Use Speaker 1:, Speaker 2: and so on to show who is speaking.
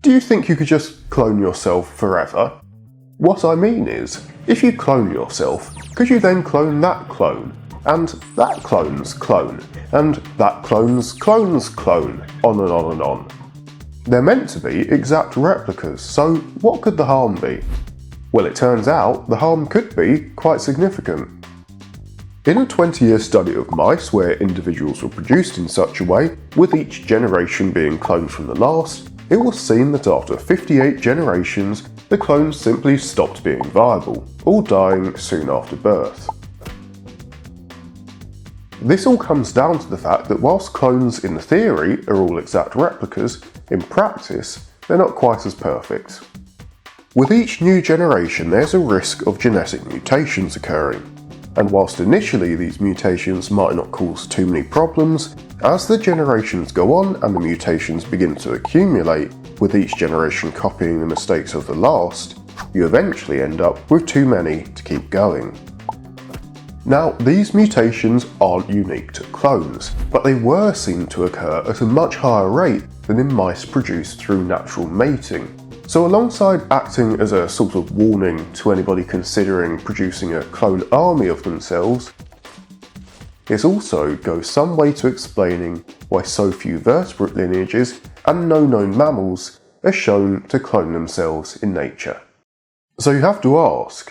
Speaker 1: Do you think you could just clone yourself forever? What I mean is, if you clone yourself, could you then clone that clone, and that clone's clone, and that clone's clone's clone, on and on and on? They're meant to be exact replicas, so what could the harm be? Well, it turns out the harm could be quite significant. In a 20-year study of mice where individuals were produced in such a way, with each generation being cloned from the last, it was seen that after 58 generations, the clones simply stopped being viable, all dying soon after birth. This all comes down to the fact that whilst clones in theory are all exact replicas, in practice they're not quite as perfect. With each new generation there's a risk of genetic mutations occurring, and whilst initially these mutations might not cause too many problems, as the generations go on and the mutations begin to accumulate, with each generation copying the mistakes of the last, you eventually end up with too many to keep going. Now, these mutations aren't unique to clones, but they were seen to occur at a much higher rate than in mice produced through natural mating. So alongside acting as a sort of warning to anybody considering producing a clone army of themselves, it also goes some way to explaining why so few vertebrate lineages and no known mammals are shown to clone themselves in nature. So you have to ask,